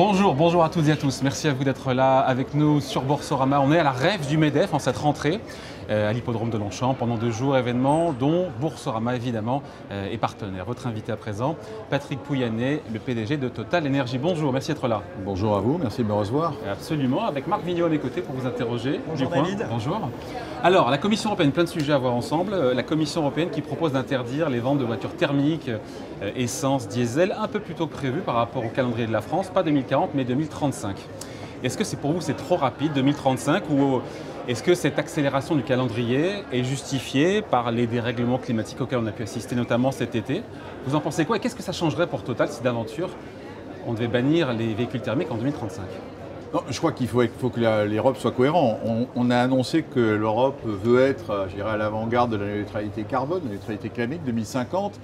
Bonjour à toutes et à tous. Merci à vous d'être là avec nous sur Boursorama. On est à la rêve du MEDEF en cette rentrée à l'hippodrome de Longchamp pendant 2 jours événements dont Boursorama évidemment est partenaire. Votre invité à présent, Patrick Pouyanné, le PDG de Total Energy. Bonjour, merci d'être là. Bonjour à vous, merci de me recevoir. Absolument, avec Marc Vigneault à mes côtés pour vous interroger. Bonjour David. Bonjour. Alors, la Commission européenne, plein de sujets à voir ensemble. La Commission européenne qui propose d'interdire les ventes de voitures thermiques, essence, diesel, un peu plus tôt que prévu par rapport au calendrier de la France, pas 2040 mais 2035. Est-ce que pour vous c'est trop rapide, 2035, ou est-ce que cette accélération du calendrier est justifiée par les dérèglements climatiques auxquels on a pu assister notamment cet été? Vous en pensez quoi et qu'est-ce que ça changerait pour Total si d'aventure on devait bannir les véhicules thermiques en 2035? Non, je crois qu'il faut que l'Europe soit cohérente. On a annoncé que l'Europe veut être, je dirais, à l'avant-garde de la neutralité carbone, la neutralité climatique 2050.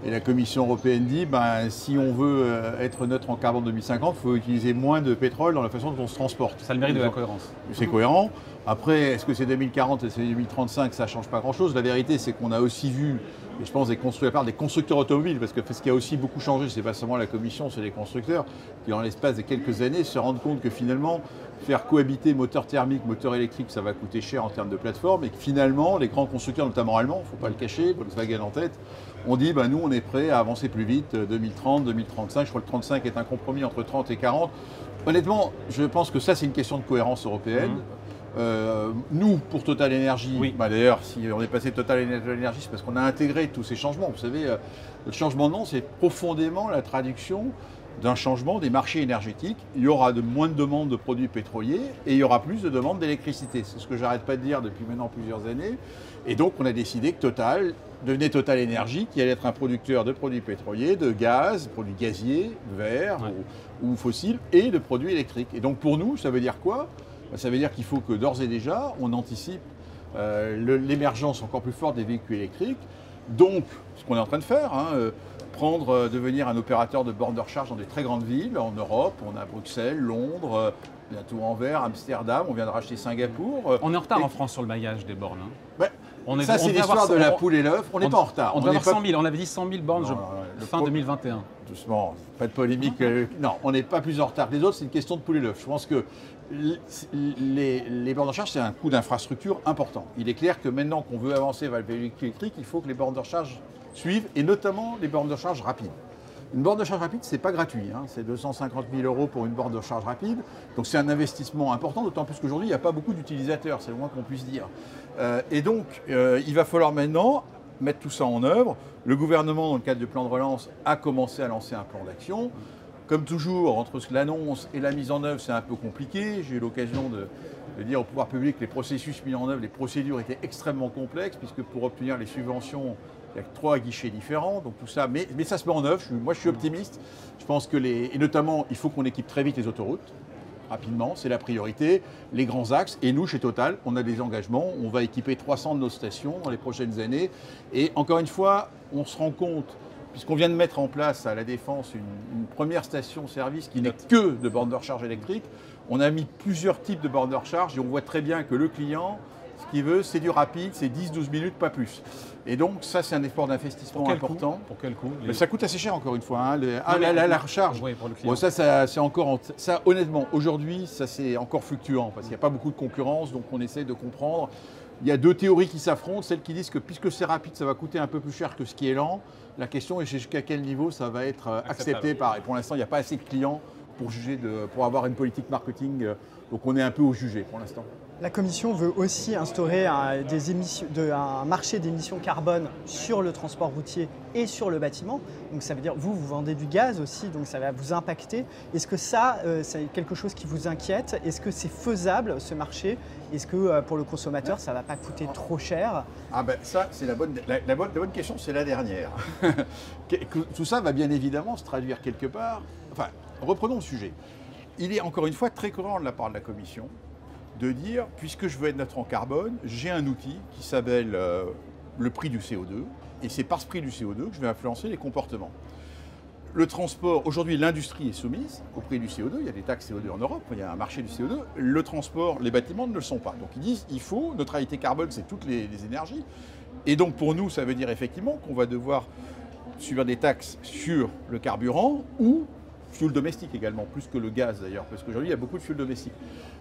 Et la Commission européenne dit, si on veut être neutre en carbone 2050, il faut utiliser moins de pétrole dans la façon dont on se transporte. Ça a le mérite de la cohérence. C'est cohérent. Après, est-ce que c'est 2040 et c'est 2035, ça ne change pas grand-chose. La vérité, c'est qu'on a aussi vu, et je pense des constructeurs automobiles, parce que ce qui a aussi beaucoup changé, ce n'est pas seulement la Commission, c'est les constructeurs, qui dans l'espace de quelques années se rendent compte que finalement, faire cohabiter moteur thermique, moteur électrique, ça va coûter cher en termes de plateforme, et que finalement, les grands constructeurs, notamment allemands, il ne faut pas le cacher, Volkswagen en tête, on dit, nous, on est prêt à avancer plus vite, 2030, 2035. Je crois que 35 est un compromis entre 30 et 40. Honnêtement, je pense que ça, c'est une question de cohérence européenne. Nous, pour Total Energy, oui. D'ailleurs, si on est passé de Total Energy, c'est parce qu'on a intégré tous ces changements. Vous savez, le changement de nom, c'est profondément la traduction d'un changement des marchés énergétiques. Il y aura moins de demandes de produits pétroliers et il y aura plus de demandes d'électricité. C'est ce que j'arrête pas de dire depuis maintenant plusieurs années. Et donc, on a décidé que Total devenait Total Energy, qui allait être un producteur de produits pétroliers, de gaz, produits gaziers, verts ou fossiles, et de produits électriques. Et donc, pour nous, ça veut dire quoi? Ça veut dire qu'il faut que d'ores et déjà, on anticipe l'émergence encore plus forte des véhicules électriques. Donc, ce qu'on est en train de faire, devenir un opérateur de bornes de recharge dans des très grandes villes en Europe. On a Bruxelles, Londres, bientôt Anvers, Amsterdam, on vient de racheter Singapour. On est en retard en France sur le maillage des bornes. Ça, c'est l'histoire de la poule et l'œuf. On n'est pas en retard. On doit avoir 100 000, on avait dit 100 000 bornes fin 2021. Doucement, pas de polémique. Non, on n'est pas plus en retard que les autres, c'est une question de poule et l'œuf. Je pense que les bornes de recharge, c'est un coût d'infrastructure important. Il est clair que maintenant qu'on veut avancer vers le véhicule électrique, il faut que les bornes de recharge suivent, et notamment les bornes de recharge rapides. Une borne de recharge rapide, ce n'est pas gratuit. C'est 250 000 € pour une borne de recharge rapide. Donc c'est un investissement important, d'autant plus qu'aujourd'hui, il n'y a pas beaucoup d'utilisateurs, c'est le moins qu'on puisse dire. Et donc, il va falloir maintenant mettre tout ça en œuvre. Le gouvernement, dans le cadre du plan de relance, a commencé à lancer un plan d'action. Comme toujours, entre l'annonce et la mise en œuvre, c'est un peu compliqué. J'ai eu l'occasion de dire au pouvoir public que les processus mis en œuvre, les procédures étaient extrêmement complexes, puisque pour obtenir les subventions, il y a 3 guichets différents, donc tout ça, mais ça se met en œuvre. Moi, je suis optimiste. Je pense que et notamment, il faut qu'on équipe très vite les autoroutes, rapidement, c'est la priorité, les grands axes. Et nous, chez Total, on a des engagements. On va équiper 300 de nos stations dans les prochaines années. Et encore une fois, on se rend compte, puisqu'on vient de mettre en place à La Défense une première station-service qui n'est que de bornes de recharge électriques. On a mis plusieurs types de bornes de recharge et on voit très bien que le client, ce qu'il veut, c'est du rapide, c'est 10-12 minutes, pas plus. Et donc, ça, c'est un effort d'investissement important. Pour quel coût? Mais ça coûte assez cher, encore une fois. La recharge. Oui, pour le client. Ça, c'est encore. Ça, honnêtement, aujourd'hui, ça, c'est encore fluctuant parce qu'il n'y a pas beaucoup de concurrence. Donc, on essaie de comprendre. Il y a 2 théories qui s'affrontent. Celles qui disent que puisque c'est rapide, ça va coûter un peu plus cher que ce qui est lent. La question est jusqu'à quel niveau ça va être accepté par. Et pour l'instant, il n'y a pas assez de clients pour avoir une politique marketing. Donc, on est un peu au jugé pour l'instant. La Commission veut aussi instaurer un marché d'émissions carbone sur le transport routier et sur le bâtiment. Donc ça veut dire, vous vendez du gaz aussi, donc ça va vous impacter. Est-ce que ça, c'est quelque chose qui vous inquiète? Est-ce que c'est faisable, ce marché? Est-ce que pour le consommateur, ça ne va pas coûter trop cher? Ça, c'est la bonne question, c'est la dernière. Tout ça va bien évidemment se traduire quelque part. Enfin, reprenons le sujet. Il est encore une fois très courant de la part de la Commission de dire, puisque je veux être neutre en carbone, j'ai un outil qui s'appelle le prix du CO2, et c'est par ce prix du CO2 que je vais influencer les comportements. Le transport, aujourd'hui l'industrie est soumise au prix du CO2, il y a des taxes CO2 en Europe, il y a un marché du CO2, le transport, les bâtiments ne le sont pas. Donc ils disent, il faut, neutralité carbone, c'est toutes les énergies, et donc pour nous, ça veut dire effectivement qu'on va devoir subir des taxes sur le carburant ou fuel domestique également, plus que le gaz d'ailleurs, parce qu'aujourd'hui il y a beaucoup de fuel domestique.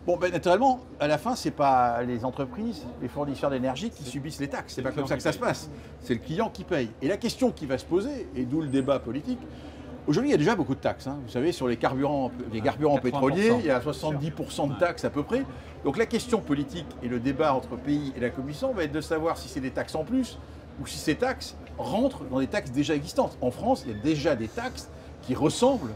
Bon, ben, naturellement, à la fin, ce n'est pas les entreprises, les fournisseurs d'énergie qui subissent les taxes. C'est pas comme ça que ça se passe. C'est le client qui paye. Et la question qui va se poser, et d'où le débat politique, aujourd'hui il y a déjà beaucoup de taxes. Hein. Vous savez, sur les carburants pétroliers, il y a 70% de taxes à peu près. Donc la question politique et le débat entre pays et la Commission va être de savoir si c'est des taxes en plus ou si ces taxes rentrent dans des taxes déjà existantes. En France, il y a déjà des taxes qui ressemblent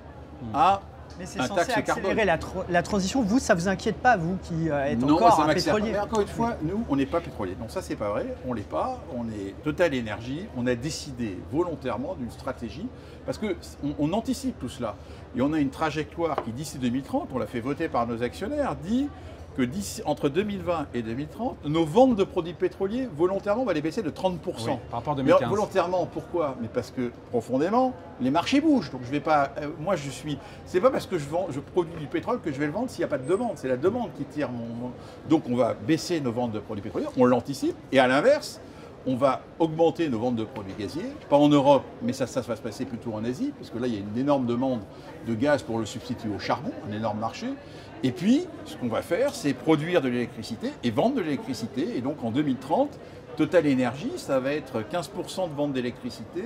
à mais c'est un censé taxe accélérer carbone. la transition. Vous, ça vous inquiète pas, vous qui êtes Non, encore ça un m'accélère. pétrolier? Mais encore une fois, nous, on n'est pas pétrolier. Donc ça, c'est pas vrai. On l'est pas. On est Total Énergie. On a décidé volontairement d'une stratégie parce que on anticipe tout cela. Et on a une trajectoire qui, d'ici 2030, on l'a fait voter par nos actionnaires, dit que entre 2020 et 2030, nos ventes de produits pétroliers, volontairement, on va les baisser de 30%. Oui, par rapport à 2015. Mais volontairement, pourquoi? Mais parce que, profondément, les marchés bougent. Donc je vais pas... moi, c'est pas parce que je produis du pétrole que je vais le vendre s'il n'y a pas de demande. C'est la demande qui tire mon... Donc on va baisser nos ventes de produits pétroliers, on l'anticipe. Et à l'inverse, on va augmenter nos ventes de produits gaziers, pas en Europe, mais ça va se passer plutôt en Asie, parce que là, il y a une énorme demande de gaz pour le substituer au charbon, un énorme marché. Et puis, ce qu'on va faire, c'est produire de l'électricité et vendre de l'électricité. Et donc, en 2030, Total Énergie, ça va être 15% de vente d'électricité,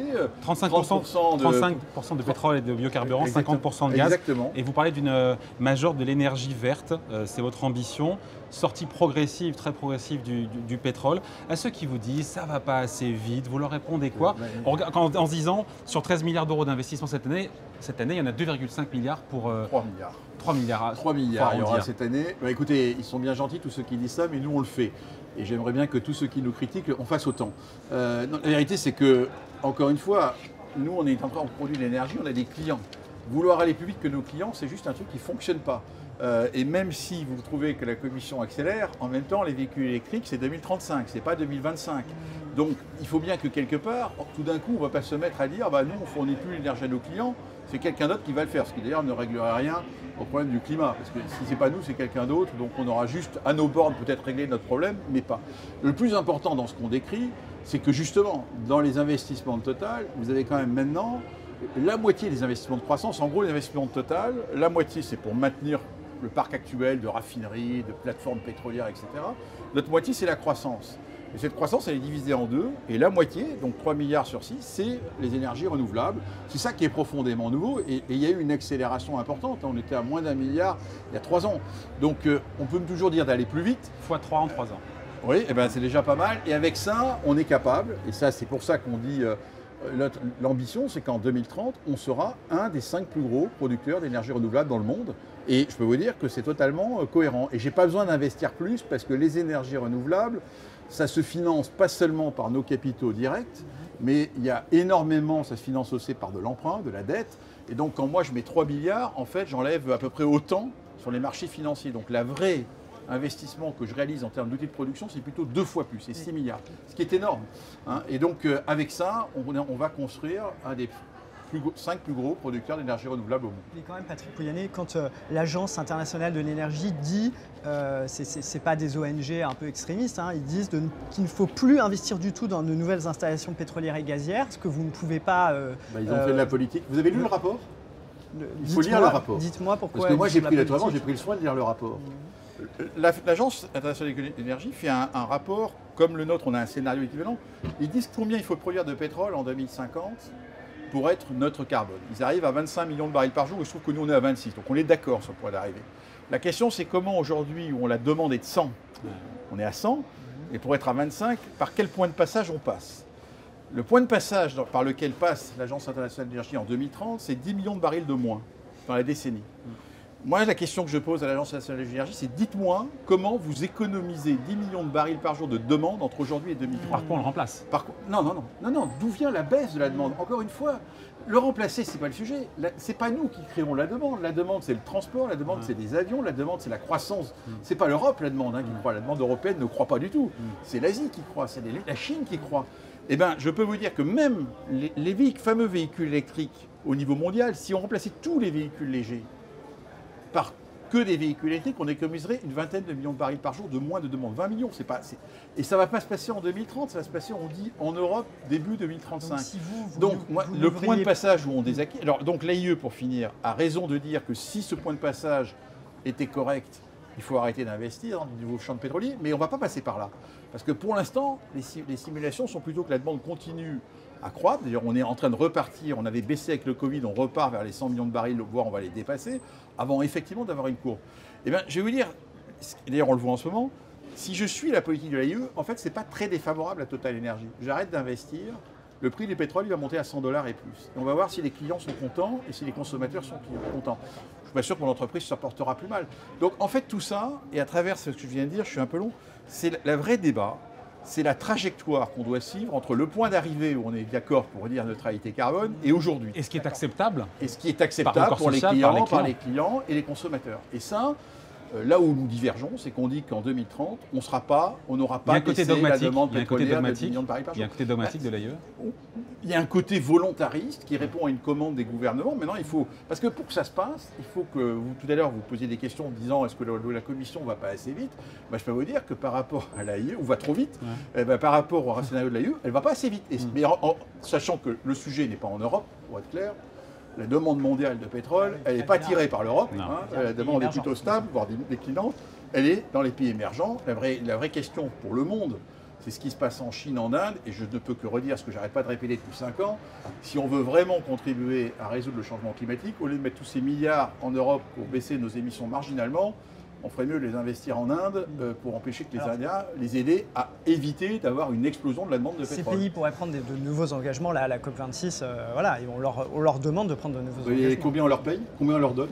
35% de pétrole et de biocarburants, 50% de gaz. Exactement. Et vous parlez d'une majeure de l'énergie verte, c'est votre ambition, sortie progressive, très progressive du pétrole. À ceux qui vous disent ça va pas assez vite, vous leur répondez quoi? En se disant, sur 13 milliards d'euros d'investissement cette année, il y en a 2,5 milliards pour... 3 milliards. 3 milliards. 3 milliards, il y aura cette année. Bah, écoutez, ils sont bien gentils tous ceux qui disent ça, mais nous on le fait. Et j'aimerais bien que tous ceux qui nous critiquent, on fasse autant. Non, la vérité, c'est que, encore une fois, nous on est en train de produire de l'énergie, on a des clients. Vouloir aller plus vite que nos clients, c'est juste un truc qui ne fonctionne pas. Et même si vous trouvez que la Commission accélère, en même temps, les véhicules électriques, c'est 2035, c'est pas 2025. Donc, il faut bien que quelque part, tout d'un coup, on ne va pas se mettre à dire, bah, nous, on ne fournit plus l'énergie à nos clients, c'est quelqu'un d'autre qui va le faire. Ce qui d'ailleurs ne réglerait rien au problème du climat. Parce que si ce n'est pas nous, c'est quelqu'un d'autre. Donc, on aura juste à nos bornes peut-être réglé notre problème, mais pas. Le plus important dans ce qu'on décrit, c'est que justement, dans les investissements de Total, vous avez quand même maintenant la moitié des investissements de croissance. En gros, les investissements de Total, la moitié, c'est pour maintenir le parc actuel de raffineries, de plateformes pétrolières, etc. L'autre moitié, c'est la croissance. Et cette croissance, elle est divisée en deux. Et la moitié, donc 3 milliards sur 6, c'est les énergies renouvelables. C'est ça qui est profondément nouveau. Et il y a eu une accélération importante. On était à moins d'1 milliard il y a 3 ans. Donc on peut toujours dire d'aller plus vite. Fois 3 en 3 ans. Oui, eh ben, c'est déjà pas mal. Et avec ça, on est capable. Et ça, c'est pour ça qu'on dit... l'ambition, c'est qu'en 2030, on sera un des 5 plus gros producteurs d'énergie renouvelable dans le monde. Et je peux vous dire que c'est totalement cohérent. Et je n'ai pas besoin d'investir plus parce que les énergies renouvelables, ça se finance pas seulement par nos capitaux directs, mais il y a énormément, ça se finance aussi par de l'emprunt, de la dette. Et donc quand moi je mets 3 milliards, en fait j'enlève à peu près autant sur les marchés financiers. Donc la vraie investissement que je réalise en termes d'outils de production, c'est plutôt 2 fois plus, c'est 6 milliards, ce qui est énorme. Hein. Et donc avec ça, on va construire un des 5 plus gros producteurs d'énergie renouvelable au monde. Mais quand même, Patrick Pouyanné, quand l'Agence internationale de l'énergie dit, c'est pas des ONG un peu extrémistes, hein, ils disent qu'il ne faut plus investir du tout dans de nouvelles installations pétrolières et gazières, ce que vous ne pouvez pas... ils ont fait de la politique. Vous avez lu le rapport? Il faut lire le rapport. Dites-moi pourquoi... Parce que moi, j'ai pris le soin de lire le rapport. L'Agence internationale de l'énergie fait un rapport, comme le nôtre, on a un scénario équivalent. Ils disent combien il faut produire de pétrole en 2050 pour être neutre carbone. Ils arrivent à 25 millions de barils par jour, et je trouve que nous on est à 26, donc on est d'accord sur le point d'arrivée. La question c'est comment aujourd'hui, où la demande est de 100, on est à 100, et pour être à 25, par quel point de passage on passe? Le point de passage par lequel passe l'Agence internationale de l'énergie en 2030, c'est 10 millions de barils de moins dans la décennie. Moi, la question que je pose à l'Agence nationale de l'énergie, c'est dites-moi comment vous économisez 10 millions de barils par jour de demande entre aujourd'hui et 2030. Par quoi on le remplace? Non. D'où vient la baisse de la demande? Encore une fois, le remplacer, c'est pas le sujet. C'est pas nous qui créons la demande. La demande, c'est le transport. La demande, c'est des avions. La demande, c'est la croissance. C'est pas l'Europe, la demande, qui croit. La demande européenne ne croit pas du tout. C'est l'Asie qui croit. C'est la Chine qui croit. Eh bien, je peux vous dire que même les fameux véhicules électriques au niveau mondial, si on remplaçait tous les véhicules légers par que des véhicules électriques, on économiserait une vingtaine de millions de barils par jour de moins de demande. 20 millions, et ça ne va pas se passer en 2030, ça va se passer, on dit, en Europe, début 2035. Donc, si le point de passage où on désacquiert... Alors, donc l'AIE, pour finir, a raison de dire que si ce point de passage était correct, il faut arrêter d'investir dans de nouveaux champs de pétroliers, mais on ne va pas passer par là. Parce que pour l'instant, les simulations sont plutôt que la demande continue à croître. D'ailleurs, on est en train de repartir, on avait baissé avec le Covid, on repart vers les 100 millions de barils, voire on va les dépasser, avant effectivement d'avoir une courbe. Eh bien, je vais vous dire, d'ailleurs on le voit en ce moment, si je suis la politique de l'AIE, en fait, ce n'est pas très défavorable à Total Energy. J'arrête d'investir, le prix du pétrole il va monter à 100 $ et plus. Et on va voir si les clients sont contents et si les consommateurs sont contents. Je suis pas sûr que mon entreprise se portera plus mal. Donc en fait tout ça, et à travers ce que je viens de dire, je suis un peu long, c'est le vrai débat, c'est la trajectoire qu'on doit suivre entre le point d'arrivée où on est d'accord pour dire neutralité carbone et aujourd'hui. Et ce qui est acceptable. Et ce qui est acceptable pour les clients, par les clients et les consommateurs. Et ça, là où nous divergeons, c'est qu'on dit qu'en 2030, on n'aura pas baissé la demande pétrolière de 10 millions de barils par jour. Il y a un côté dogmatique de l'AIE. Il y a un côté volontariste qui répond à une commande des gouvernements. Maintenant, il faut... Parce que pour que ça se passe, il faut que vous, tout à l'heure, vous posiez des questions en disant est-ce que la Commission ne va pas assez vite? Je peux vous dire que par rapport à l'AIE, on va trop vite. Par rapport au scénario de l'AIE, elle ne va pas assez vite. Mais sachant que le sujet n'est pas en Europe, pour être clair, la demande mondiale de pétrole, elle n'est pas tirée par l'Europe. La demande est plutôt stable, voire déclinante. Elle est dans les pays émergents. La vraie question pour le monde, c'est ce qui se passe en Chine, en Inde, et je ne peux que redire ce que j'arrête pas de répéter depuis 5 ans. Si on veut vraiment contribuer à résoudre le changement climatique, au lieu de mettre tous ces milliards en Europe pour baisser nos émissions marginalement, on ferait mieux de les investir en Inde pour empêcher que les Indiens les aider à éviter d'avoir une explosion de la demande de pétrole. Ces pays pourraient prendre de nouveaux engagements. Là, à la COP26, voilà, on leur demande de prendre de nouveaux engagements. Et combien on leur paye? Combien on leur donne?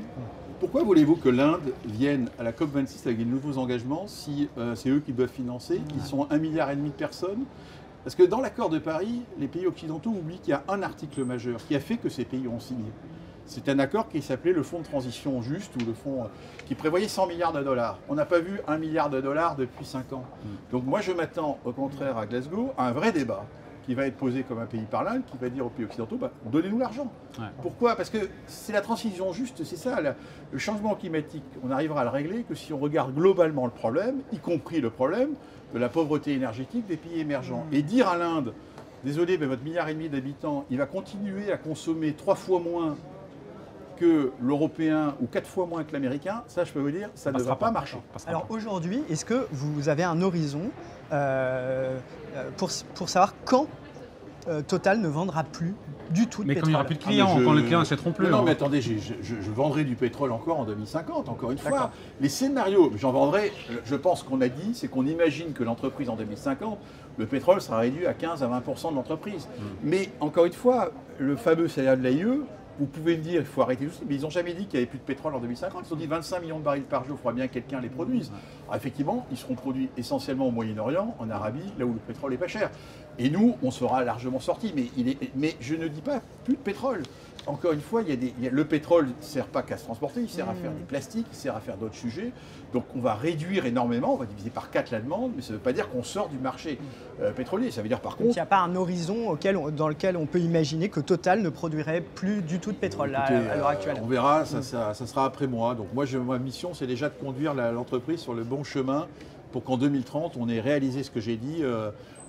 Pourquoi voulez-vous que l'Inde vienne à la COP26 avec de nouveaux engagements si c'est eux qui doivent financer, qui sont 1,5 milliard de personnes? Parce que dans l'accord de Paris, les pays occidentaux oublient qu'il y a un article majeur qui a fait que ces pays ont signé. C'est un accord qui s'appelait le Fonds de transition juste, ou le fonds qui prévoyait 100 milliards de dollars. On n'a pas vu 1 milliard de dollars depuis 5 ans. Donc moi je m'attends au contraire à Glasgow à un vrai débat qui va être posé comme un pays par l'Inde, qui va dire aux pays occidentaux, donnez-nous l'argent. Ouais. Pourquoi? Parce que c'est la transition juste, c'est ça, le changement climatique, on n'arrivera à le régler que si on regarde globalement le problème, y compris le problème de la pauvreté énergétique des pays émergents. Et dire à l'Inde, désolé, mais votre 1,5 milliard d'habitants, il va continuer à consommer 3 fois moins que l'Européen ou 4 fois moins que l'Américain, ça je peux vous dire, ça ne va pas marcher. Alors aujourd'hui, est-ce que vous avez un horizon pour savoir quand Total ne vendra plus du tout de pétrole? Mais quand il n'y aura plus de clients, quand les clients n'achèteront plus. Non, mais attendez, je vendrai du pétrole encore en 2050, encore une fois. Les scénarios, j'en vendrai, je pense qu'on a dit, c'est qu'on imagine que l'entreprise en 2050, le pétrole sera réduit à 15 à 20% de l'entreprise. Mais encore une fois, le fameux salaire de l'AIE, vous pouvez me dire il faut arrêter tout ça, mais ils n'ont jamais dit qu'il n'y avait plus de pétrole en 2050. Ils ont dit 25 millions de barils par jour, il faudra bien que quelqu'un les produise. Alors effectivement, ils seront produits essentiellement au Moyen-Orient, en Arabie, là où le pétrole est pas cher. Et nous, on sera largement sortis. Mais je ne dis pas plus de pétrole. Encore une fois, le pétrole ne sert pas qu'à se transporter, il sert à faire des plastiques, il sert à faire d'autres sujets. Donc on va réduire énormément, on va diviser par 4 la demande, mais ça ne veut pas dire qu'on sort du marché pétrolier. Ça veut dire par contre... Il n'y a pas un horizon dans lequel on peut imaginer que Total ne produirait plus du tout de pétrole à l'heure actuelle. On verra, ça sera après moi. Donc moi, ma mission, c'est déjà de conduire l'entreprise sur le bon chemin pour qu'en 2030, on ait réalisé ce que j'ai dit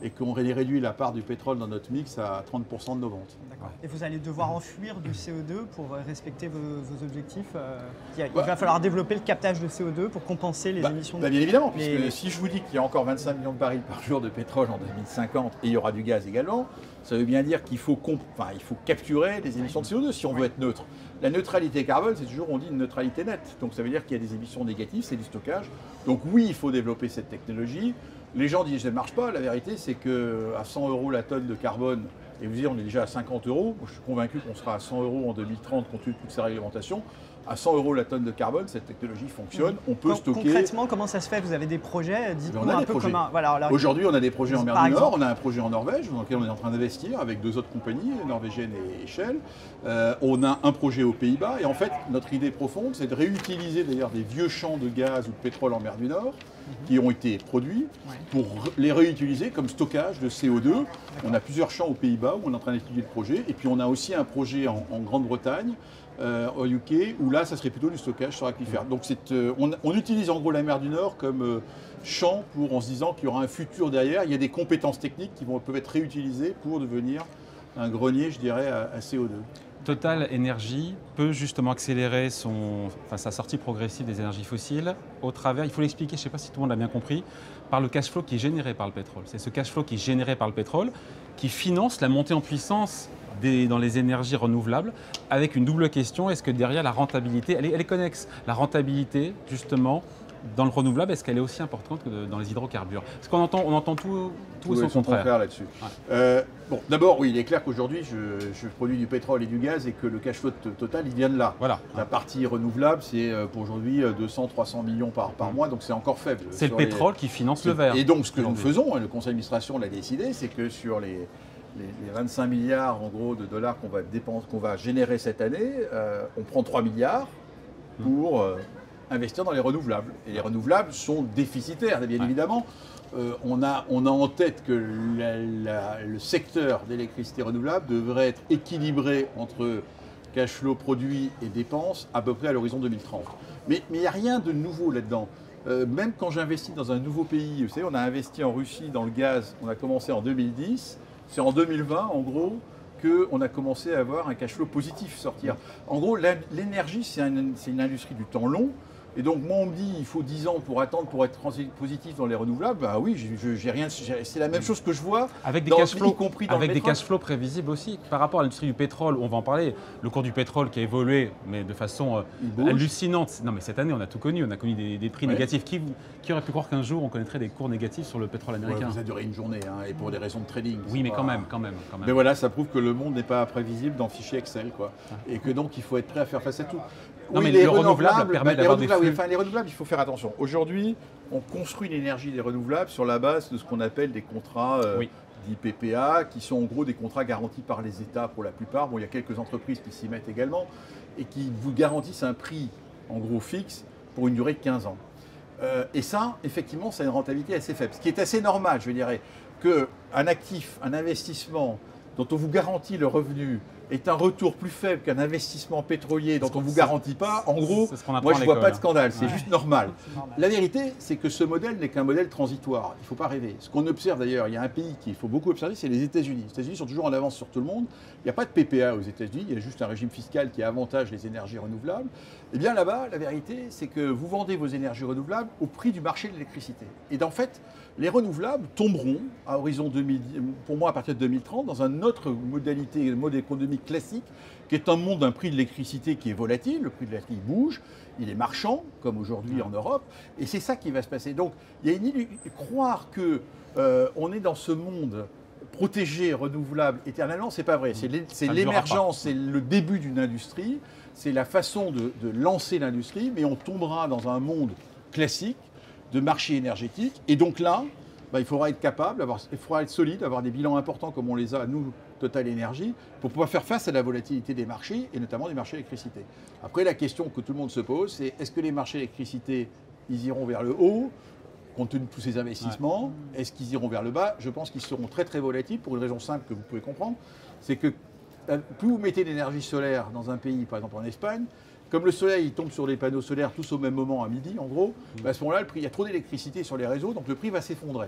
et qu'on ait réduit la part du pétrole dans notre mix à 30% de nos ventes. D'accord. Et vous allez devoir enfuir du CO2 pour respecter vos objectifs. Il va falloir développer le captage de CO2 pour compenser les émissions de... Bien évidemment, puisque si je vous dis qu'il y a encore 25 millions de barils par jour de pétrole en 2050 et il y aura du gaz également, ça veut bien dire qu'il faut capturer les émissions de CO2 si on veut être neutre. La neutralité carbone, c'est toujours, on dit, une neutralité nette. Donc ça veut dire qu'il y a des émissions négatives, c'est du stockage. Donc oui, il faut développer cette technologie. Les gens disent que ça ne marche pas. La vérité, c'est qu'à 100 € la tonne de carbone, et vous dites on est déjà à 50 €, moi, je suis convaincu qu'on sera à 100 € en 2030 compte tenu de toutes ces réglementations. À 100 € la tonne de carbone, cette technologie fonctionne. On peut stocker. Concrètement, comment ça se fait? Vous avez des projets? On a des projets. Aujourd'hui, on a des projets en mer du Nord. On a un projet en Norvège dans lequel on est en train d'investir avec 2 autres compagnies, norvégiennes et Shell. On a un projet aux Pays-Bas. Et en fait, notre idée profonde, c'est de réutiliser d'ailleurs des vieux champs de gaz ou de pétrole en mer du Nord qui ont été produits pour les réutiliser comme stockage de CO2. On a plusieurs champs aux Pays-Bas où on est en train d'étudier le projet. Et puis on a aussi un projet en Grande-Bretagne, au UK, où là, ça serait plutôt du stockage sur aquifère. Donc on utilise en gros la mer du Nord comme champ en se disant qu'il y aura un futur derrière. Il y a des compétences techniques qui peuvent être réutilisées pour devenir un grenier, je dirais, à CO2. Total Energy peut justement accélérer sa sortie progressive des énergies fossiles au travers, il faut l'expliquer, je ne sais pas si tout le monde l'a bien compris, par le cash flow qui est généré par le pétrole. C'est ce cash flow qui est généré par le pétrole qui finance la montée en puissance dans les énergies renouvelables, avec une double question, est-ce que derrière la rentabilité, elle est connexe, la rentabilité justement dans le renouvelable, est-ce qu'elle est aussi importante que dans les hydrocarbures? Parce qu'on entend tout et son contraire là-dessus. Ouais. Bon, d'abord, oui, il est clair qu'aujourd'hui, je produis du pétrole et du gaz et que le cash flow total, il vient de là. Voilà. La partie renouvelable, c'est pour aujourd'hui 200-300 millions par mois, donc c'est encore faible. C'est le pétrole qui finance le vert. Et donc, ce que nous faisons, et le conseil d'administration l'a décidé, c'est que sur les 25 milliards en gros de dollars qu'on va générer cette année, on prend 3 milliards pour investir dans les renouvelables. Et les renouvelables sont déficitaires, bien évidemment. On a en tête que le secteur d'électricité renouvelable devrait être équilibré entre cash flow produit et dépenses à peu près à l'horizon 2030. Mais il n'y a rien de nouveau là-dedans. Même quand j'investis dans un nouveau pays, vous savez, on a investi en Russie dans le gaz, on a commencé en 2010, c'est en 2020 en gros qu'on a commencé à avoir un cash flow positif sortir. En gros, l'énergie, c'est une industrie du temps long. Et donc, moi, on me dit il faut 10 ans pour attendre pour être positif dans les renouvelables. Bah oui, j'ai rien. C'est la même chose que je vois. Avec des cash flows, avec des cash flows prévisibles aussi. Par rapport à l'industrie du pétrole, on va en parler. Le cours du pétrole qui a évolué, mais de façon hallucinante. Non, mais cette année, on a tout connu. On a connu des prix négatifs. Qui aurait pu croire qu'un jour, on connaîtrait des cours négatifs sur le pétrole américain? Ça a duré une journée, et pour des raisons de trading. Oui, mais quand même. Mais voilà, ça prouve que le monde n'est pas prévisible dans fichier Excel, quoi. Et que donc, il faut être prêt à faire face à tout. Non, mais le renouvelable permet d'avoir des flux. Les renouvelables, il faut faire attention. Aujourd'hui, on construit l'énergie des renouvelables sur la base de ce qu'on appelle des contrats dits PPA, qui sont en gros des contrats garantis par les États pour la plupart. Bon, il y a quelques entreprises qui s'y mettent également et qui vous garantissent un prix en gros fixe pour une durée de 15 ans. Et ça, effectivement, c'est une rentabilité assez faible. Ce qui est assez normal, je dirais, qu'un actif, un investissement dont on vous garantit le revenu est un retour plus faible qu'un investissement pétrolier dont on ne vous garantit pas, en gros, moi je ne vois pas de scandale, c'est juste normal. La vérité, c'est que ce modèle n'est qu'un modèle transitoire, il ne faut pas rêver. Ce qu'on observe d'ailleurs, il y a un pays qu'il faut beaucoup observer, c'est les États-Unis. Les États-Unis sont toujours en avance sur tout le monde. Il n'y a pas de PPA aux États-Unis, il y a juste un régime fiscal qui avantage les énergies renouvelables. Et bien là-bas, la vérité, c'est que vous vendez vos énergies renouvelables au prix du marché de l'électricité. Et en fait, les renouvelables tomberont à horizon 2000, pour moi à partir de 2030, dans une autre modalité, un mode économique classique, qui est un monde d'un prix de l'électricité qui est volatile, le prix de l'électricité bouge, il est marchand, comme aujourd'hui en Europe, et c'est ça qui va se passer. Donc, il y a croire qu'on est dans ce monde protégé, renouvelable, éternellement, c'est pas vrai. C'est l'émergence, c'est le début d'une industrie, c'est la façon de lancer l'industrie, mais on tombera dans un monde classique de marché énergétique. Et donc là, il faudra être capable, il faudra être solide, avoir des bilans importants comme on les a, nous, Total Energy, pour pouvoir faire face à la volatilité des marchés, et notamment des marchés d'électricité. Après, la question que tout le monde se pose, c'est est-ce que les marchés d'électricité, ils iront vers le haut, compte tenu de tous ces investissements? Est-ce qu'ils iront vers le bas? Je pense qu'ils seront très très volatiles, pour une raison simple que vous pouvez comprendre, c'est que plus vous mettez l'énergie solaire dans un pays, par exemple en Espagne, comme le soleil il tombe sur les panneaux solaires tous au même moment à midi, en gros, à ce moment-là, il y a trop d'électricité sur les réseaux, donc le prix va s'effondrer.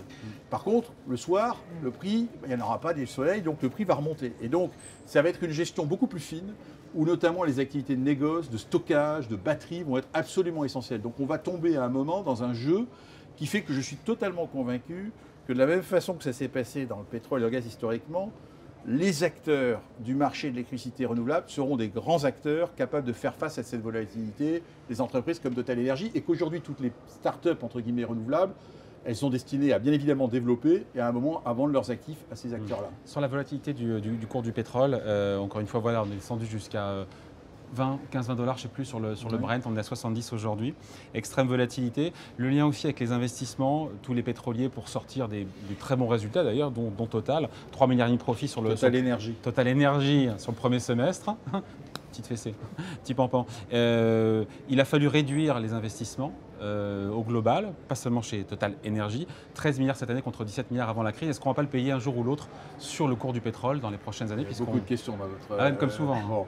Par contre, le soir, le prix, il n'y en aura pas des soleils, donc le prix va remonter. Et donc, ça va être une gestion beaucoup plus fine, où notamment les activités de négoce, de stockage, de batterie vont être absolument essentielles. Donc on va tomber à un moment dans un jeu qui fait que je suis totalement convaincu que de la même façon que ça s'est passé dans le pétrole et le gaz historiquement, les acteurs du marché de l'électricité renouvelable seront des grands acteurs capables de faire face à cette volatilité des entreprises comme Total Energy, et qu'aujourd'hui, toutes les start-up, entre guillemets, renouvelables, elles sont destinées à bien évidemment développer et à un moment à vendre leurs actifs à ces acteurs-là. Sur la volatilité du cours du pétrole, encore une fois, voilà, on est descendu jusqu'à 15-20 dollars, je ne sais plus, sur le Brent, on est à 70 aujourd'hui. Extrême volatilité. Le lien aussi avec les investissements, tous les pétroliers pour sortir des très bons résultats d'ailleurs, dont Total, 3 milliards et demi de profit sur le Total Energy. Total Energy sur le premier semestre. Petite fessée, petit pampan. Il a fallu réduire les investissements au global, pas seulement chez Total Energy. 13 milliards cette année contre 17 milliards avant la crise. Est-ce qu'on va pas le payer un jour ou l'autre sur le cours du pétrole dans les prochaines années? Il y a beaucoup de questions dans votre... Ah, comme souvent.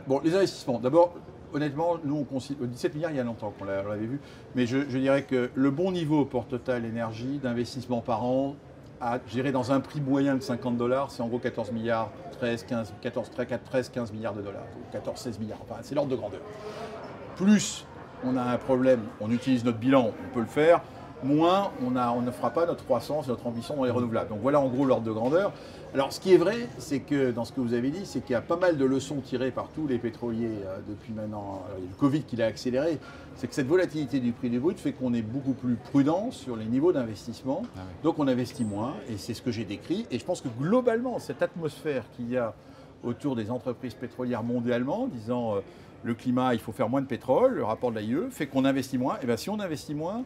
Bon, les investissements. D'abord, honnêtement, nous, on considère 17 milliards, il y a longtemps qu'on l'avait vu, mais je dirais que le bon niveau pour Total Energy d'investissement par an, je dirais dans un prix moyen de $50, c'est en gros 14 milliards, 13, 15 milliards de dollars, 14, 16 milliards, enfin, c'est l'ordre de grandeur. Plus on a un problème, on utilise notre bilan, on peut le faire, moins on ne fera pas notre croissance, notre ambition dans les renouvelables. Donc voilà en gros l'ordre de grandeur. Alors ce qui est vrai, c'est que dans ce que vous avez dit, c'est qu'il y a pas mal de leçons tirées par tous les pétroliers depuis maintenant, il y a le Covid qui l'a accéléré, c'est que cette volatilité du prix du brut fait qu'on est beaucoup plus prudent sur les niveaux d'investissement, donc on investit moins, et c'est ce que j'ai décrit, et je pense que globalement, cette atmosphère qu'il y a autour des entreprises pétrolières mondialement, disant le climat, il faut faire moins de pétrole, le rapport de l'AIE, fait qu'on investit moins, et bien si on investit moins,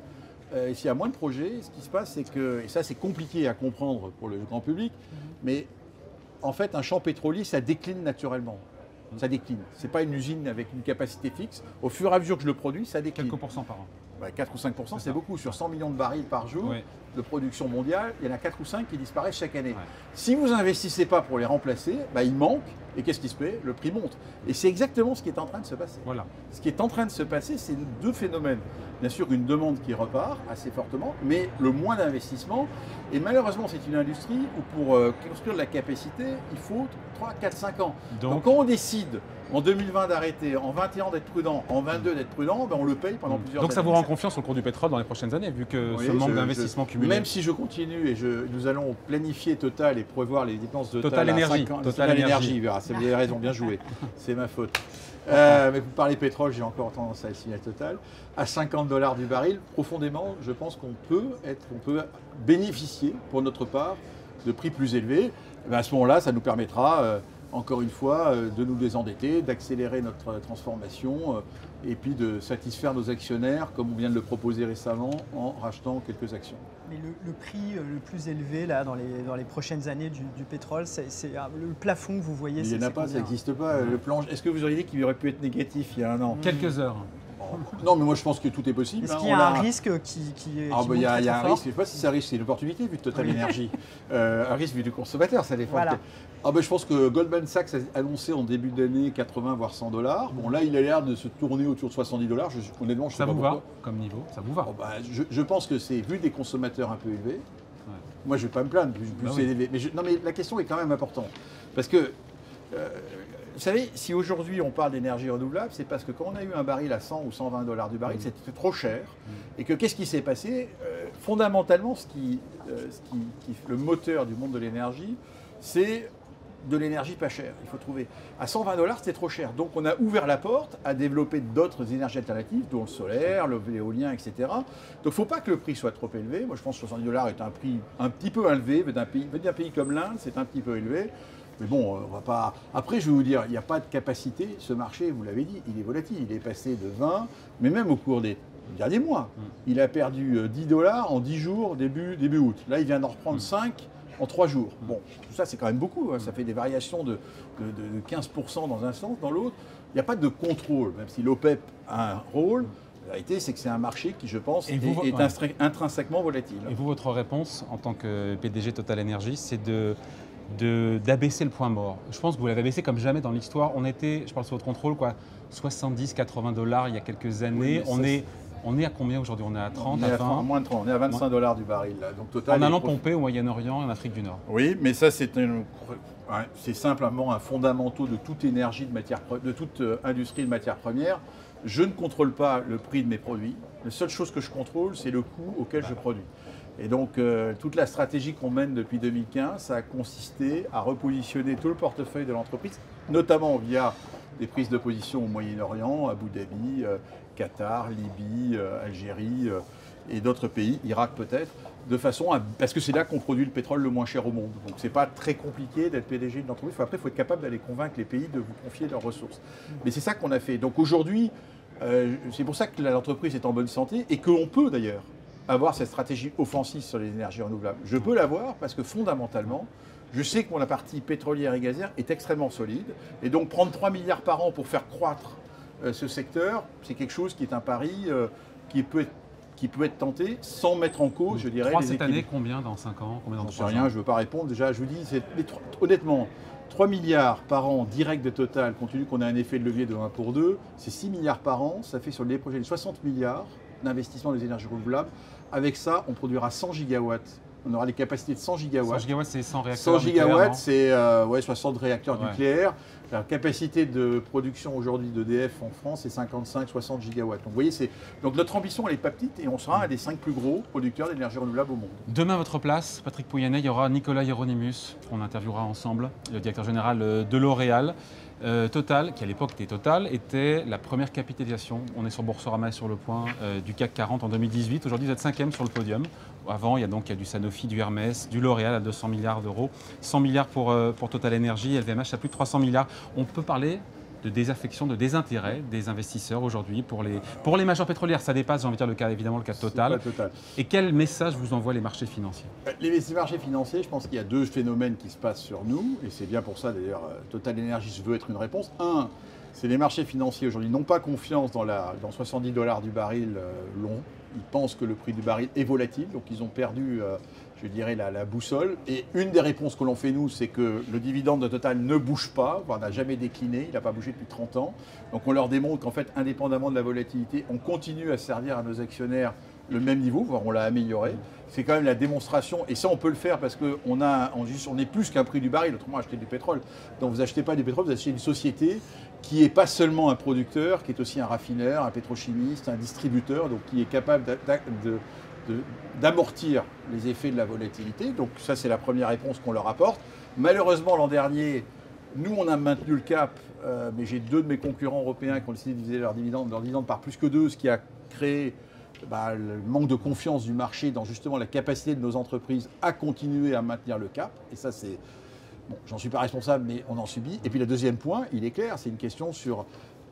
et s'il y a moins de projets, ce qui se passe, c'est que, et ça c'est compliqué à comprendre pour le grand public, mais en fait un champ pétrolier, ça décline naturellement. Ça décline. Ce n'est pas une usine avec une capacité fixe. Au fur et à mesure que je le produis, ça décline. Quelques pourcents par an. 4 ou 5%, c'est beaucoup. Sur 100 millions de barils par jour de production mondiale, il y en a 4 ou 5 qui disparaissent chaque année. Si vous n'investissez pas pour les remplacer, ils manquent. Et qu'est-ce qui se fait? Le prix monte. Et c'est exactement ce qui est en train de se passer. Voilà. Ce qui est en train de se passer, c'est deux phénomènes. Bien sûr, une demande qui repart assez fortement, mais le moins d'investissement. Et malheureusement, c'est une industrie où pour construire de la capacité, il faut 3, 4, 5 ans. Donc quand on décide en 2020 d'arrêter, en 21 d'être prudent, en 22 d'être prudent, on le paye pendant plusieurs années. Donc ça vous rend confiance sur le cours du pétrole dans les prochaines années, vu que ce manque d'investissement cumulé? Même si je continue et nous allons planifier Total et prévoir les dépenses de Total Energy. Total Energy, verra. Vous avez raison, bien joué. C'est ma faute. Mais vous parlez pétrole, j'ai encore tendance à estimer Total. À $50 du baril, profondément, je pense qu'on peut bénéficier, pour notre part, de prix plus élevés. Et à ce moment-là, ça nous permettra, encore une fois, de nous désendetter, d'accélérer notre transformation et puis de satisfaire nos actionnaires, comme on vient de le proposer récemment, en rachetant quelques actions. Mais le prix le plus élevé là, dans les prochaines années du pétrole, c'est le plafond que vous voyez. Il n'y en a pas, ça n'existe pas. Le plan. Est-ce que vous auriez dit qu'il aurait pu être négatif il y a un an? Quelques heures. Non, mais moi je pense que tout est possible. Est-ce qu'il y a un risque qui est il y a un risque, je ne sais pas si c'est un risque, c'est une opportunité vu de Total Energy. Un risque vu du consommateur, ça dépend. Voilà. Je pense que Goldman Sachs a annoncé en début d'année 80 voire $100. Bon là, il a l'air de se tourner autour de $70. Honnêtement, je sais pas pourquoi. Ça vous va comme niveau? Ça vous va? Je pense que c'est vu des consommateurs un peu élevés. Moi, je ne vais pas me plaindre, plus c'est élevé. Mais la question est quand même importante. Parce que vous savez, si aujourd'hui on parle d'énergie renouvelable, c'est parce que quand on a eu un baril à 100 ou $120 du baril, c'était trop cher. Et que qu'est-ce qui s'est passé? Fondamentalement, le moteur du monde de l'énergie, c'est de l'énergie pas chère. Il faut trouver. À $120, c'était trop cher. Donc on a ouvert la porte à développer d'autres énergies alternatives, dont le solaire, l'éolien, etc. Donc il ne faut pas que le prix soit trop élevé. Moi je pense que $70 est un prix un petit peu élevé. D'un pays comme l'Inde, c'est un petit peu élevé. Mais bon, on va pas. Après, je vais vous dire, il n'y a pas de capacité. Ce marché, vous l'avez dit, il est volatile. Il est passé de 20, mais même au cours des derniers mois, il a perdu $10 en 10 jours début août. Là, il vient d'en reprendre 5 en 3 jours. Bon, tout ça, c'est quand même beaucoup. Ça fait des variations de 15% dans un sens, dans l'autre. Il n'y a pas de contrôle, même si l'OPEP a un rôle. La vérité, c'est que c'est un marché qui, je pense, est intrinsèquement volatile. Et vous, votre réponse en tant que PDG Total Energy, c'est d'abaisser le point mort. Je pense que vous l'avez abaissé comme jamais dans l'histoire. On était, je parle sous votre contrôle, $70-80 il y a quelques années. Oui, on est à combien aujourd'hui? On est à 30, à 20? Moins de 30, on est à $25 du baril. Là. Donc, Total en allant pomper au Moyen-Orient et en Afrique du Nord. Oui, mais ça c'est simplement un fondamental de toute énergie, de toute industrie de matières premières. Je ne contrôle pas le prix de mes produits. La seule chose que je contrôle, c'est le coût auquel je produis. Et donc, toute la stratégie qu'on mène depuis 2015, ça a consisté à repositionner tout le portefeuille de l'entreprise, notamment via des prises de position au Moyen-Orient, Abu Dhabi, Qatar, Libye, Algérie et d'autres pays, Irak peut-être, de façon à... Parce que c'est là qu'on produit le pétrole le moins cher au monde. Donc, c'est pas très compliqué d'être PDG d'une entreprise. Après, il faut être capable d'aller convaincre les pays de vous confier leurs ressources. Mais c'est ça qu'on a fait. Donc, aujourd'hui, c'est pour ça que l'entreprise est en bonne santé et qu'on peut d'ailleurs avoir cette stratégie offensive sur les énergies renouvelables. Je peux l'avoir parce que fondamentalement, je sais que la partie pétrolière et gazière est extrêmement solide. Et donc prendre 3 milliards par an pour faire croître ce secteur, c'est quelque chose qui est un pari qui peut être tenté sans mettre en cause, je dirais, 3 les cette année, équilibres. combien dans 5 ans, combien dans J'en sais 3 rien, ans? je ne veux pas répondre. Déjà, je vous dis, honnêtement, 3 milliards par an direct de Total, compte tenu qu'on a un effet de levier de 1 pour 2, c'est 6 milliards par an, ça fait sur les projets de 60 milliards d'investissement dans les énergies renouvelables. Avec ça, on produira 100 gigawatts. On aura les capacités de 100 gigawatts. 100 gigawatts, c'est 100 réacteurs 100 nucléaires, gigawatts, non? c'est 60 réacteurs Ouais. nucléaires. La capacité de production aujourd'hui d'EDF en France, c'est 55-60 gigawatts. Donc vous voyez, donc notre ambition, elle n'est pas petite et on sera un des 5 plus gros producteurs d'énergie renouvelable au monde. Demain, à votre place, Patrick Pouyanné, il y aura Nicolas Hieronymus, qu'on interviewera ensemble, le directeur général de L'Oréal. Total, qui à l'époque était Total, était la première capitalisation. On est sur Boursorama et sur le point du CAC 40 en 2018. Aujourd'hui, vous êtes 5e sur le podium. Avant, il y a du Sanofi, du Hermès, du L'Oréal à 200 milliards d'euros, 100 milliards pour Total Energy, LVMH à plus de 300 milliards. On peut parler de désaffection, de désintérêt des investisseurs aujourd'hui pour les majors pétrolières. Ça dépasse, j'ai envie de dire, évidemment le cas de Total. C'est pas Total. Et quel message vous envoient les marchés financiers? Les marchés financiers, je pense qu'il y a deux phénomènes qui se passent sur nous, et c'est bien pour ça d'ailleurs, Total Energy veut être une réponse. Un, c'est les marchés financiers aujourd'hui n'ont pas confiance dans 70 $ du baril long. Ils pensent que le prix du baril est volatile, donc ils ont perdu, je dirais, la boussole. Et une des réponses que l'on fait nous, c'est que le dividende de Total ne bouge pas, voire n'a jamais décliné, il n'a pas bougé depuis 30 ans. Donc on leur démontre qu'en fait, indépendamment de la volatilité, on continue à servir à nos actionnaires le même niveau, voire on l'a amélioré. C'est quand même la démonstration, et ça on peut le faire parce qu'on est plus qu'un prix du baril, autrement acheter du pétrole. Donc vous n'achetez pas du pétrole, vous achetez une société qui n'est pas seulement un producteur, qui est aussi un raffineur, un pétrochimiste, un distributeur, donc qui est capable d'amortir les effets de la volatilité. Donc ça c'est la première réponse qu'on leur apporte. Malheureusement l'an dernier, nous on a maintenu le cap, mais j'ai 2 de mes concurrents européens qui ont décidé de diviser leur dividende par plus que 2, ce qui a créé le manque de confiance du marché dans justement la capacité de nos entreprises à continuer à maintenir le cap. Et ça, c'est... Bon, j'en suis pas responsable, mais on en subit. Et puis le deuxième point, il est clair, c'est une question sur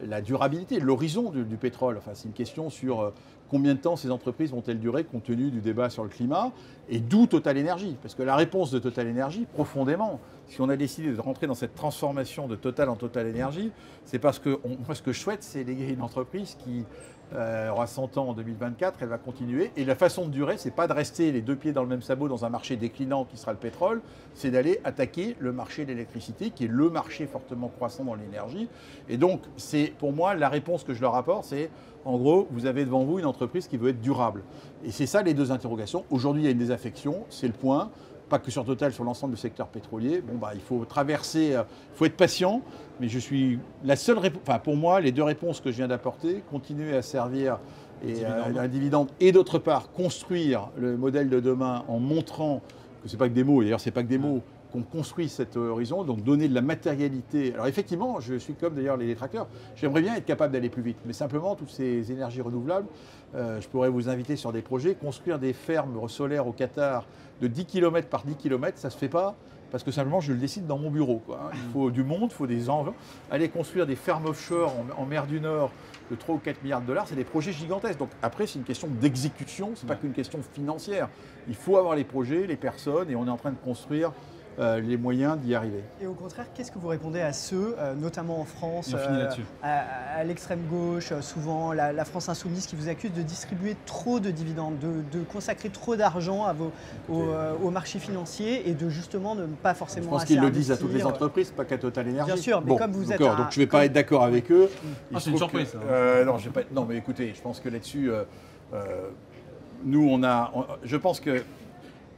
la durabilité, l'horizon du pétrole. Enfin, c'est une question sur combien de temps ces entreprises vont-elles durer compte tenu du débat sur le climat, et d'où Total Energy. Parce que la réponse de Total Energy, profondément, si on a décidé de rentrer dans cette transformation de Total en Total Energy, c'est parce que moi, ce que je souhaite, c'est léguer une entreprise qui aura 100 ans en 2024, elle va continuer. Et la façon de durer, c'est pas de rester les 2 pieds dans le même sabot dans un marché déclinant qui sera le pétrole, c'est d'aller attaquer le marché de l'électricité, qui est le marché fortement croissant dans l'énergie. Et donc, c'est pour moi, la réponse que je leur apporte, c'est en gros, vous avez devant vous une entreprise qui veut être durable. Et c'est ça les 2 interrogations. Aujourd'hui, il y a une désaffection, c'est le point. Pas que sur Total, sur l'ensemble du secteur pétrolier. Bon, il faut traverser, il faut être patient, mais je suis la seule réponse. Enfin, pour moi, les 2 réponses que je viens d'apporter, continuer à servir un dividende, et d'autre part, construire le modèle de demain en montrant que c'est pas que des mots, et d'ailleurs, c'est pas que des mots, qu'on construit cet horizon, donc donner de la matérialité. Alors effectivement, je suis comme d'ailleurs les détracteurs, j'aimerais bien être capable d'aller plus vite, mais simplement, toutes ces énergies renouvelables, je pourrais vous inviter sur des projets, construire des fermes solaires au Qatar de 10 km par 10 km, ça ne se fait pas, parce que simplement je le décide dans mon bureau, quoi. Il faut du monde, il faut des enjeux. Aller construire des fermes offshore en mer du Nord de 3 ou 4 milliards de dollars, c'est des projets gigantesques. Donc après, c'est une question d'exécution, ce n'est pas qu'une question financière. Il faut avoir les projets, les personnes, et on est en train de construire les moyens d'y arriver. Et au contraire, qu'est-ce que vous répondez à ceux, notamment en France, Et on finit là-dessus. à l'extrême gauche, souvent la France insoumise, qui vous accuse de distribuer trop de dividendes, de consacrer trop d'argent aux marchés financiers et de justement ne pas forcément. Je pense qu'ils le disent à toutes les entreprises, pas qu'à Total Energy. Bien sûr, mais bon, comme vous êtes. Donc je ne vais pas être d'accord avec eux. C'est une surprise. Non, mais écoutez, je pense que là-dessus, nous, je pense que.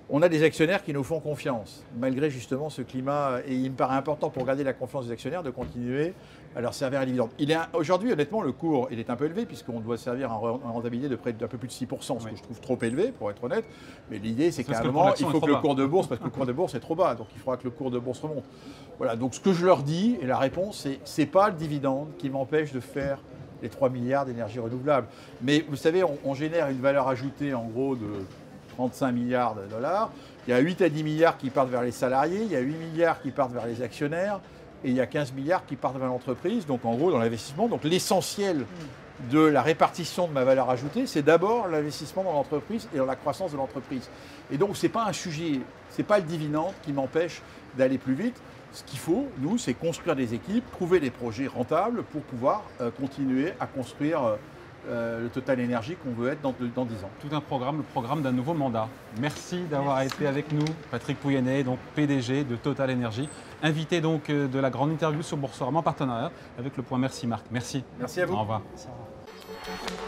On a des actionnaires qui nous font confiance, malgré justement ce climat. Et il me paraît important pour garder la confiance des actionnaires de continuer à leur servir un dividende. Aujourd'hui, honnêtement, le cours il est un peu élevé, puisqu'on doit servir un rentabilité de près d'un peu plus de 6%, ce que je trouve trop élevé, pour être honnête. Mais l'idée, c'est qu'à un moment, il faut que le cours de bourse, parce que le cours de bourse est trop bas, donc il faudra que le cours de bourse remonte. Voilà, donc ce que je leur dis, et la réponse, c'est pas le dividende qui m'empêche de faire les 3 milliards d'énergie renouvelable. Mais vous savez, on génère une valeur ajoutée, en gros, de 35 milliards de dollars. Il y a 8 à 10 milliards qui partent vers les salariés, il y a 8 milliards qui partent vers les actionnaires, et il y a 15 milliards qui partent vers l'entreprise, donc en gros dans l'investissement. Donc l'essentiel de la répartition de ma valeur ajoutée, c'est d'abord l'investissement dans l'entreprise et dans la croissance de l'entreprise. Et donc ce n'est pas un sujet, ce n'est pas le dividende qui m'empêche d'aller plus vite. Ce qu'il faut, nous, c'est construire des équipes, trouver des projets rentables pour pouvoir continuer à construire le Total Energy qu'on veut être dans 10 ans. Tout un programme, le programme d'un nouveau mandat. Merci d'avoir été avec nous, Patrick Pouyanné, donc PDG de Total Energy, invité donc de la grande interview sur Boursorama en partenariat avec Le Point. Merci Marc. Merci. Merci à vous. Au revoir. Ça va.